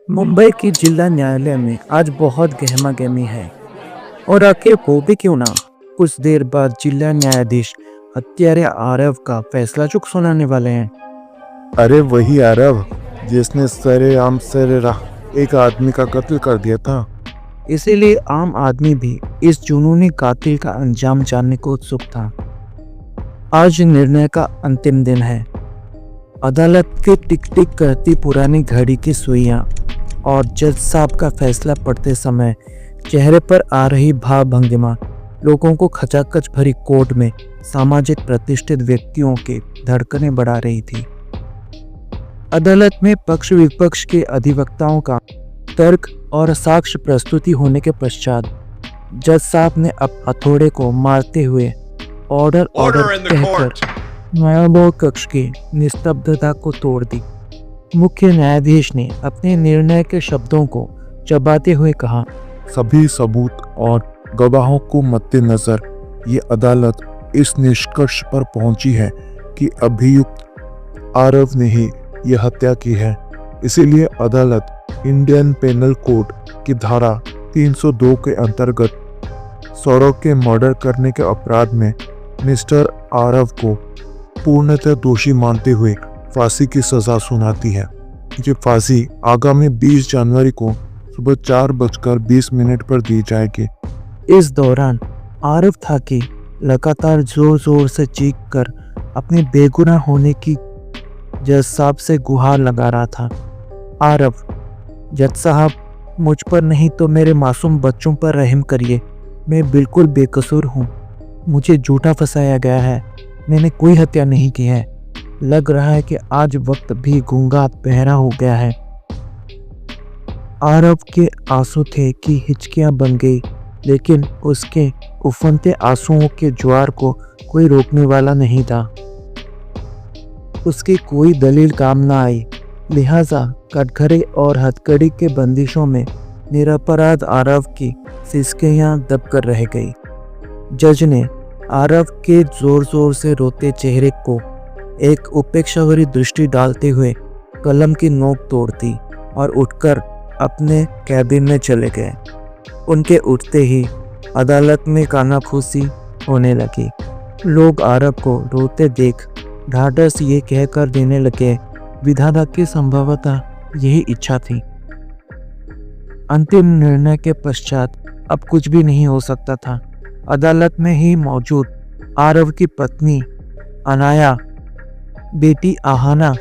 मुंबई की जिला न्यायालय में आज बहुत गहमा-गहमी है और आखिर वो भी क्यों ना। कुछ देर बाद जिला न्यायाधीश हत्यारे आरव का फैसला चुक सुनाने वाले हैं। अरे वही आरव जिसने सरेआम एक आदमी का कत्ल कर दिया था। इसीलिए आम आदमी भी इस जुनूनी कातिल का अंजाम जानने को उत्सुक था। आज निर्णय का अंतिम दिन है। अदालत की टिक टिक करती पुरानी घड़ी की सुइयां और जज साहब का फैसला पढ़ते समय चेहरे पर आ रही भाव भंगिमा लोगों को खचाखच भरी कोर्ट में सामाजिक प्रतिष्ठित व्यक्तियों के धड़कनें बढ़ा रही थी। अदालत में पक्ष विपक्ष के अधिवक्ताओं का तर्क और साक्ष्य प्रस्तुति होने के पश्चात जज साहब ने अब हथौड़े को मारते हुए ऑर्डर कहकर न्यायालय कक्ष की निस्तब्धता को तोड़ दी। मुख्य न्यायाधीश ने अपने निर्णय के शब्दों को चबाते हुए कहा, सभी सबूत और गवाहों को मद्देनजर ये अदालत इस निष्कर्ष पर पहुंची है कि अभियुक्त आरव ने ही यह हत्या की है। इसीलिए अदालत इंडियन पेनल कोड की धारा 302 के अंतर्गत सौरव के मर्डर करने के अपराध में मिस्टर आरव को पूर्णतः दोषी मानते हुए फांसी की सजा सुनाती है। ये फांसी आगामी 20 जनवरी को सुबह 4:20 पर दी जाएगी। इस दौरान आरव था कि लगातार जोर जोर से चीख कर अपने बेगुनाह होने की जज साहब से गुहार लगा रहा था। आरव, जज साहब, मुझ पर नहीं तो मेरे मासूम बच्चों पर रहम करिए। मैं बिल्कुल बेकसूर हूँ। मुझे झूठा फंसाया गया है। मैंने कोई हत्या नहीं की है। लग रहा है कि आज वक्त भी गूंगा बहरा हो गया है। आरव के आंसू थे कि हिचकियां बन गई, लेकिन उसके उफनते आंसुओं के ज्वार को कोई रोकने वाला नहीं था। उसकी कोई दलील काम ना आई, लिहाजा कटघरे और हथकड़ी के बंदिशों में निरपराध आरव की सिसकियां दबकर रह गई। जज ने आरव के जोर जोर से रोते चेहरे को एक उपेक्षा भरी दृष्टि डालते हुए कलम की नोक तोड़ दी और उठकर अपने कैबिन में चले गए। उनके उठते ही अदालत में कानाफूसी होने लगी। लोग आरव को रोते देख ढाढ़स ये कहकर देने लगे, विधाता की संभवतः यही इच्छा थी। अंतिम निर्णय के पश्चात अब कुछ भी नहीं हो सकता था। अदालत में ही मौजूद आरव की पत्नी अनाया, बेटी आहाना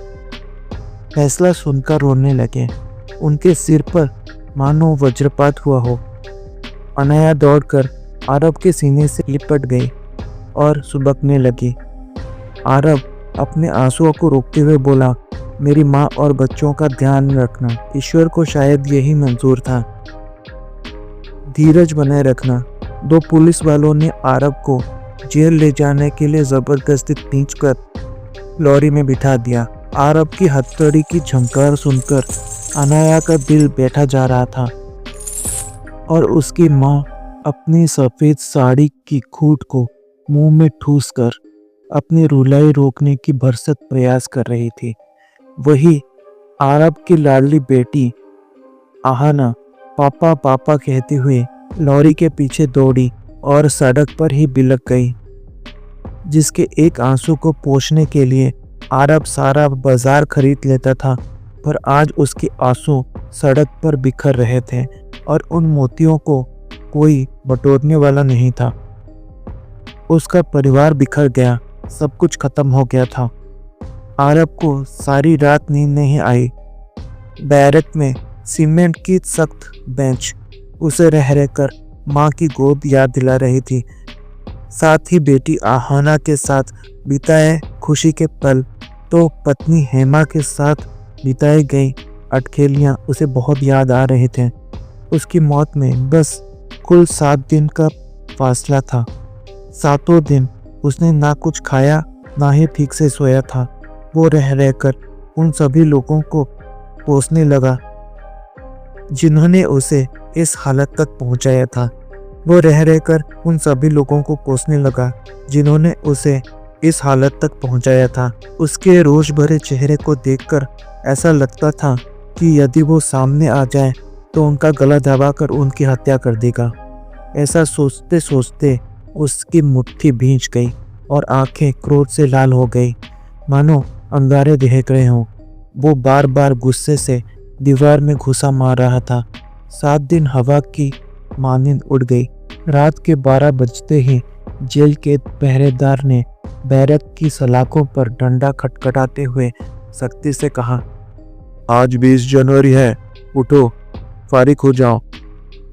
फैसला सुनकर रोने लगे। उनके सिर पर मानो वज्रपात हुआ हो। अनाया दौड़कर आरव के सीने से लिपट गई और सुबकने लगी। आरव अपने आंसुओं को रोकते हुए बोला, मेरी माँ और बच्चों का ध्यान रखना। ईश्वर को शायद यही मंजूर था। धीरज बनाए रखना। 2 पुलिस वालों ने आरव को जेल ले जाने के लिए जबरदस्ती खींचकर लॉरी में बिठा दिया। आरव की हथकड़ी की झंकार सुनकर अनाया का दिल बैठा जा रहा था और उसकी माँ अपनी सफेद साड़ी की खूंट को मुंह में ठूस कर अपनी रुलाई रोकने की भरसक प्रयास कर रही थी। वही आरव की लाडली बेटी आहाना पापा पापा कहते हुए लॉरी के पीछे दौड़ी और सड़क पर ही बिलक गई। जिसके एक आंसू को पोंछने के लिए आरव सारा बाजार खरीद लेता था, पर आज उसके आंसू सड़क पर बिखर रहे थे और उन मोतियों को कोई बटोरने वाला नहीं था। उसका परिवार बिखर गया। सब कुछ खत्म हो गया था। आरव को सारी रात नींद नहीं आई। बैरक में सीमेंट की सख्त बेंच उसे रह रहकर माँ की गोद याद दिला रही थी। साथ ही बेटी आहाना के साथ बिताए खुशी के पल, तो पत्नी हेमा के साथ बिताई गई अटखेलियाँ उसे बहुत याद आ रहे थे। उसकी मौत में बस कुल 7 दिन का फासला था। 7 दिन उसने ना कुछ खाया, ना ही ठीक से सोया था। वो रह रहकर उन सभी लोगों को कोसने लगा जिन्होंने उसे इस हालत तक पहुंचाया था। वो रह रहकर उन सभी लोगों को कोसने लगा जिन्होंने उसे इस हालत तक पहुंचाया था। उसके रोष भरे चेहरे को देखकर ऐसा लगता था कि यदि वो सामने आ जाए तो उनका गला दबाकर उनकी हत्या कर देगा। ऐसा सोचते सोचते उसकी मुट्ठी भींच गई और आंखें क्रोध से लाल हो गई, मानो अंगारे देख रहे हों। वो बार बार गुस्से से दीवार में घुसा मार रहा था। 7 दिन हवा की मानिंद उड़ गई। रात के 12 बजते ही जेल के पहरेदार ने बैरक की सलाखों पर डंडा खटखटाते हुए सख्ती से कहा, आज 20 जनवरी है, उठो, फारिग हो जाओ।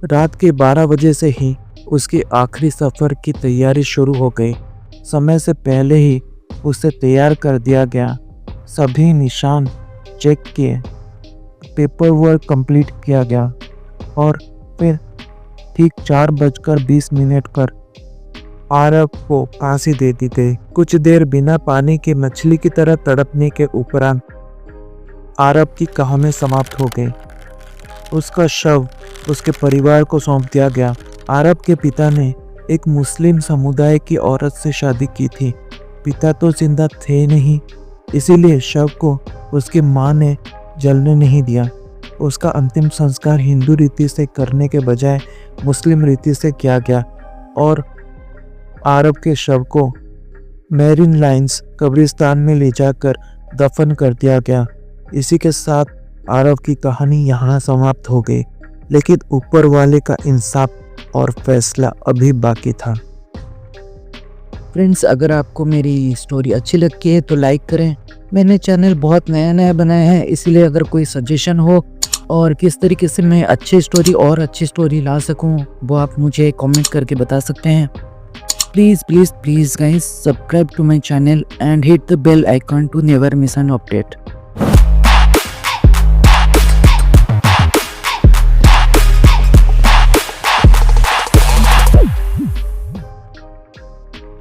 रात के 12 बजे से ही उसके आखिरी सफ़र की तैयारी शुरू हो गई। समय से पहले ही उसे तैयार कर दिया गया। सभी निशान चेक किए, पेपर वर्क कंप्लीट किया गया और फिर ठीक 4:20 पर आरव को फांसी दे दी गई। कुछ देर बिना पानी के मछली की तरह तड़पने के उपरांत आरव की कहानी समाप्त हो गई। उसका शव उसके परिवार को सौंप दिया गया। आरव के पिता ने एक मुस्लिम समुदाय की औरत से शादी की थी। पिता तो जिंदा थे नहीं, इसीलिए शव को उसकी मां ने जलने नहीं दिया। उसका अंतिम संस्कार हिंदू रीति से करने के बजाय मुस्लिम रीति से किया गया और आरव के शव को मैरीन लाइन्स कब्रिस्तान में ले जाकर दफन कर दिया गया। इसी के साथ आरव की कहानी यहाँ समाप्त हो गई, लेकिन ऊपर वाले का इंसाफ और फैसला अभी बाकी था। फ्रेंड्स, अगर आपको मेरी स्टोरी अच्छी लगती है तो लाइक करें। मैंने चैनल बहुत नया बनाया है, इसलिए अगर कोई सजेशन हो और किस तरीके से मैं अच्छी स्टोरी ला सकूं, वो आप मुझे कमेंट करके बता सकते हैं। Please guys, subscribe to my channel and hit the bell icon to never miss an update.